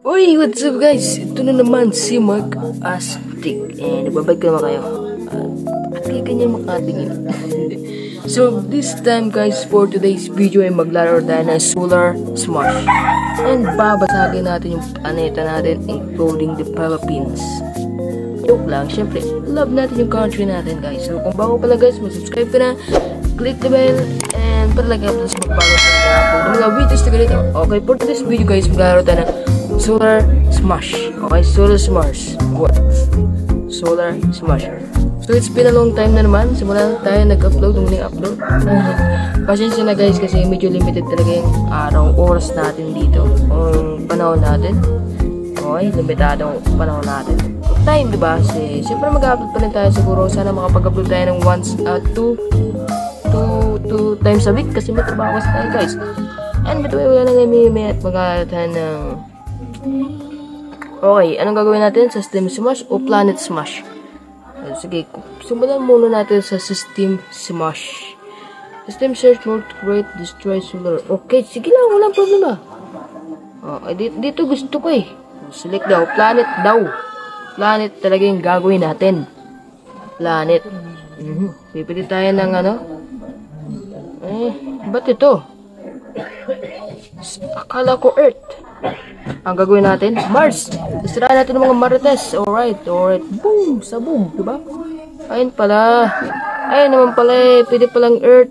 Uy, what's up guys? Ito na naman si Mark Astig. Nagbabalik ko naman kayo. At kaya kanya makatingin. So, this time guys, for today's video ay maglaro tayo ng Solar Smash. And babasagin natin yung planeta natin, including the Philippines. Joke lang, syempre, love natin yung country natin guys. So, kung bago pala guys, mag-subscribe ka na, click the bell, and para lang kayo sa mag-follow sa mga videos na ganito. Okay, for today's video guys, maglaro tayo ng Solar Smash. Okay, Solar Smash. What? Solar Smash. So, it's been a long time na naman. Simula tayo nag-upload, huling upload. Pasensya na guys kasi medyo limited talaga yung oras natin dito. Ang panahon natin. Okay, limitado ang panahon natin. Time, diba? Kasi, siyempre mag-upload pa rin tayo siguro. Sana makapag-upload tayo ng once, two times a week kasi may trabaho kasi tayo guys. And by the way, wala na may at mag-aalatan ng okay, anong gagawin natin? System Smash o Planet Smash? Sige, simulan muna natin sa System Smash. System Search Mode, Create, Destroy Solar. Okay, sige lang, walang problema. Dito gusto ko eh. Select daw, Planet daw. Planet talaga yung gagawin natin. Planet. Pipili tayo ng ano? Ba't ito? Akala ko Earth. Ang gagawin natin, Mars. Isirahan natin ng mga Marites. Alright. Boom! Sabog, diba? Ayun pala. Ayun naman pala eh. Pwede palang Earth.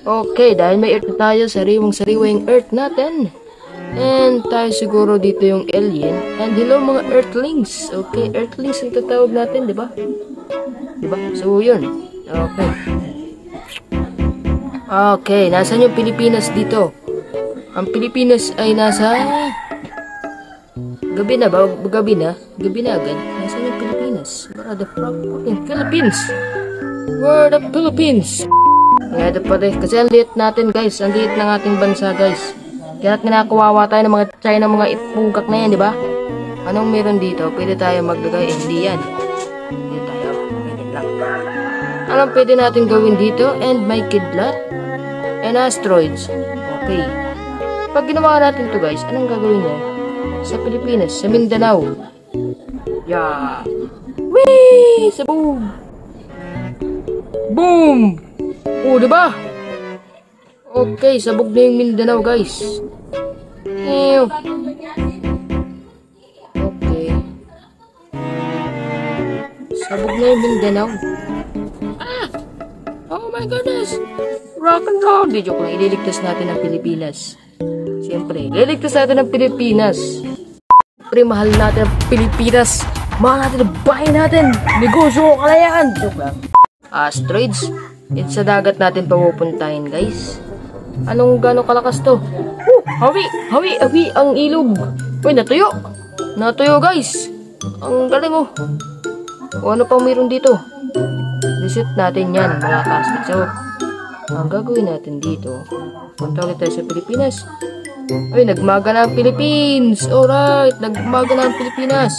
Okay, dahil may Earth na tayo, sariwang-sariwa yung Earth natin. And tayo siguro dito yung alien. And hello mga Earthlings. Okay, Earthlings ang tatawag natin, diba? Diba? So, yun. Okay. Okay, nasan yung Pilipinas dito? Ang Pilipinas ay nasa gabi na ba? Gabi na agad. Nasaan yung Pilipinas? Where are the fucking Philippines? Where are the Philippines? Kaya ito pa rin. Kasi ang liit natin guys. Ang liit ng ating bansa guys. Kaya kinakawawa tayo ng mga China, mga itpungkak na yan, di ba? Anong meron dito? Pwede tayo maglagay. Hindi yan. Hindi tayo. Pwede lang. Anong pwede natin gawin dito? And my kidlat? And asteroids. Okay. Pag ginawa natin to guys, anong gagawin niya? Sa Pilipinas, sa Mindanao. Yeah. Whee! Sabog! Boom! Oh, diba? Okay, sabog na yung Mindanao guys. Ew. Okay. Sabog na yung Mindanao. Oh my goodness! Rock and roll! Di joke lang, ililigtas natin ang Pilipinas. Siyempre, ililigtas natin ang Pilipinas. Siyempre, mahal natin ang Pilipinas. Mahal natin ang bahay natin. Negosyo, kalayaan. Joke lang. Asteroids. It's sa dagat natin papupuntahin, guys. Anong gano'ng kalakas to? Hawi, ang ilog. Uy, natuyo. Natuyo, guys. Ang galing, oh. O, ano pang mayroon dito? Reset natin yan, mga castmates. So, ang gagawin natin dito, punta ulit tayo sa Pilipinas. Ay, nagmaga na ang Philippines. Alright, nagmaga na ang Pilipinas.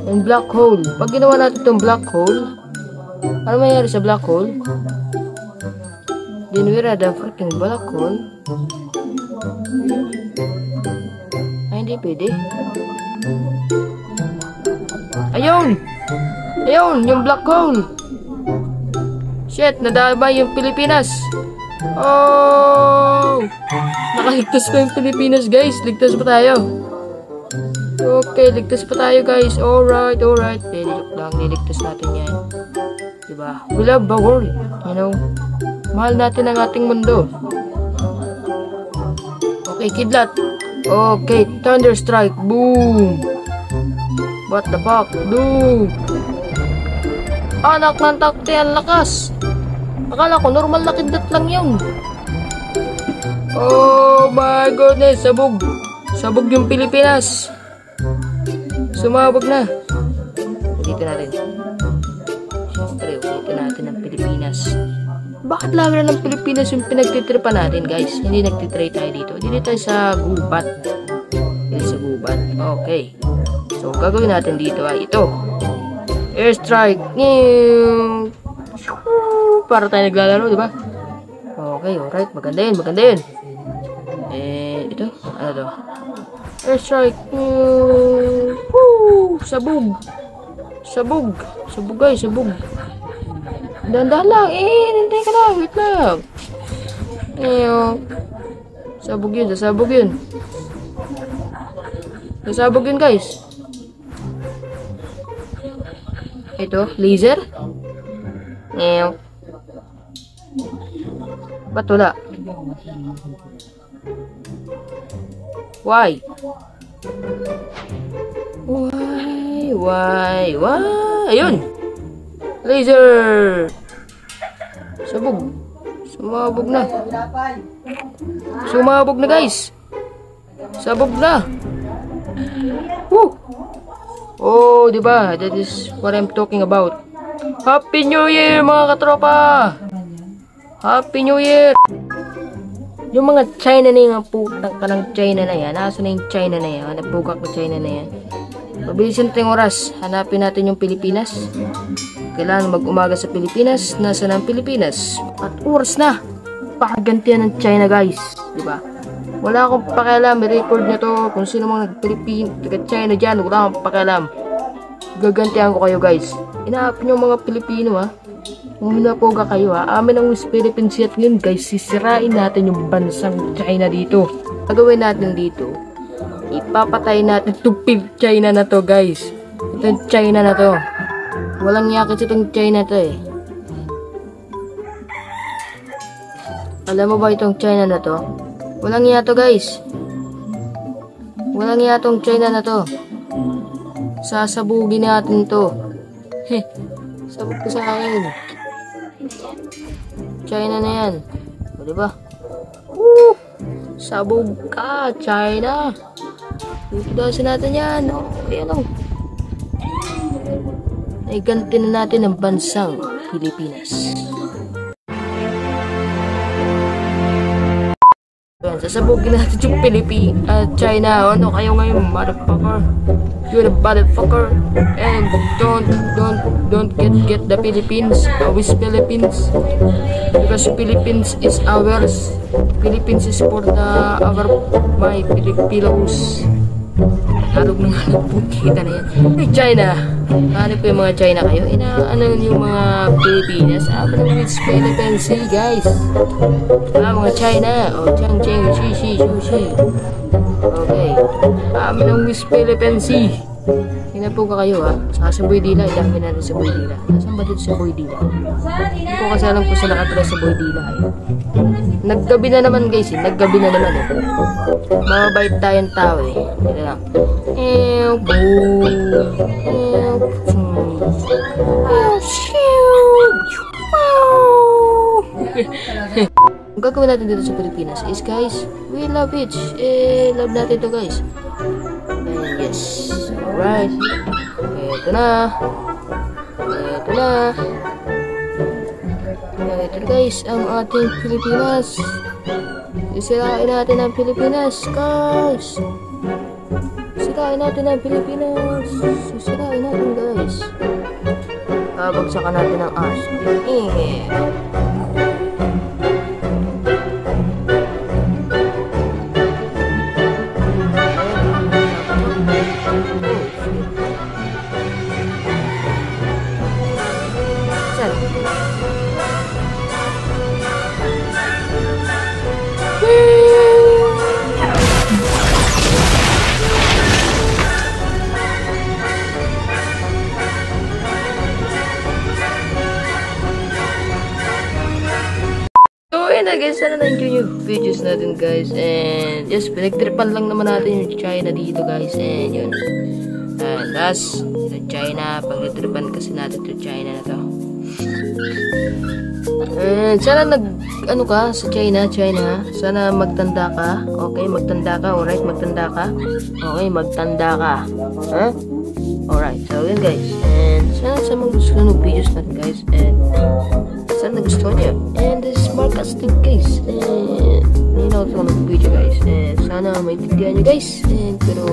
And black hole. Pag ginawa natin itong black hole, ano mayroon sa black hole? Dinwira the freaking black hole. Ay, hindi pwede. Ayun, yung black hole. Shit, nadamay yung Pilipinas. Oh! Nakaligtas pa yung Pilipinas, guys. Ligtas pa tayo. Okay, ligtas pa tayo, guys. Alright. Joke lang, niligtas natin yan. Diba? We love the world. You know? Mahal natin ang ating mundo. Okay, kidlat. Okay, thunder strike. Boom! What the fuck? Boom! Anak ng takte, ang lakas. Akala ko normal na kidlat lang yun. Oh my goodness, sabog yung Pilipinas. Sumabog na. Ulitin natin. Siyempre, ulitin natin ang Pilipinas. Bakit lagi na ng Pilipinas yung pinagtitripa natin guys? Hindi nagtitry tayo dito. Dito tayo sa gubat. Okay. So, gagawin natin dito ay ito. Airstrike. Para tayo naglalaro, di ba? Okay, alright. Maganda yun. Ito. Ano to? Airstrike. Woo! Sabog. Sabog. Sabog guys, sabog. Dahan-dahan lang. Hintay ka lang. Wait lang. Sabog yun, sasabog yun. Sasabog yun guys. Ito, laser. Ba't wala? Why? Why? Ayun! Laser! Sabog. Sumabog na. Sumabog na guys. Sabog na. Woo! Oh, diba? That is what I'm talking about. Happy New Year mga katropa! Happy New Year! Yung mga China na yung putang ka ng China na yan. Nasa na yung China na yan? Nabugak na China na yan. Pabilisin natin yung oras. Hanapin natin yung Pilipinas. Kailangan mag-umaga sa Pilipinas. Nasa na ang Pilipinas? At oras na. Pakagantihan ng China guys. Diba? Wala akong pakialam. May record na to. Kung sino mga taga-China dyan. Wala akong pakialam. Gagantihan ko kayo guys. Inaapin yung mga Pilipino ha. Kung hinapoga kayo ha. Amin ang West Philippines yet ngayon guys. Sisirain natin yung bansang China dito. Gagawin natin dito. Ipapatay natin itong China na to guys. Itong China na to. Walang yakit itong China to eh. Alam mo ba itong China na to? Walang yato guys. Walang yatong China na to. Sasabugin natin to. Heh. Sabog ko sa akin. China na yan. O diba? Woo! Sabog ka, China. Ipidasin natin yan. O, ayan o. Naiganti na natin ang bansang Pilipinas. Sasabugin natin yung China. Ano kayo ngayon, motherfucker? You're a motherfucker. And don't get the Philippines. Always Philippines. Because Philippines is ours. Philippines is for my Filipinos. Halog na nga po, kita na yan. Hey, China! Ano po yung mga China kayo? Ano yung mga Pilipinas? Ano yung Philippines Sea, guys? Mga China. O, Chang, Shi, Sushi. Okay. Ano yung West Philippines Sea? Tingnan po ka kayo ha. Saka sa Boydila, ilapin natin sa Boydila. Nasaan ba dito sa Boydila? Hindi ko kasi alam kung saan nakatira sa Boydila eh. Naggabi na naman guys eh. Naggabi na naman eh. Mababait tayong tao eh. Ito lang. Ang gagawin natin dito sa Pilipinas is guys, we love it. Love natin to guys. And yes. Alright. Ito na. Ito na. Ito na guys, ang ating Pilipinas. Sisirain natin ang Pilipinas, guys. Sisirain natin ang Pilipinas. Sisirain natin, guys. Babagsakan natin ang aso. Guys, sana na-enjoy yung videos natin guys, and yes, pinagtripan lang naman natin yung China dito guys, and yun, and that's yung China, pagtripan kasi natin yung China na to, and sana ano ka sa China, sana magtanda ka, okay, magtanda ka, alright, magtanda ka, okay, magtanda ka, huh? Alright, so yun guys, and sana sa mga gusto ng videos natin guys, and sana nagustuhan niyo. And this is Marcastic guys. And yun ako sa mga video guys. And sana maintindihan niyo guys. And pero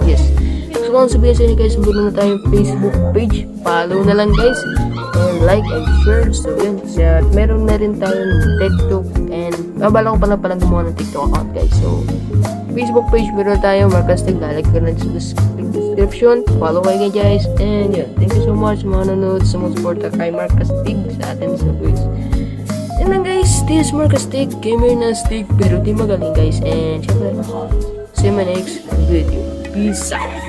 yes. So kung sabihin sa inyo guys, subukan na tayong Facebook page. Follow na lang guys. And like and share. So yun. At meron na rin tayong TikTok. And babala ko palang gumawa ng TikTok account guys. So Facebook page, meron tayo, Marcastig, lalagay ko na sa description. Follow kayo guys. And yun, thank you so much mga nanonood sa mga suporta kay Marcastig sa atin sa quiz. Yan lang guys, this is Marcastig, gamer na stick, pero di magaling guys. And syempre, see you in my next video. Peace out!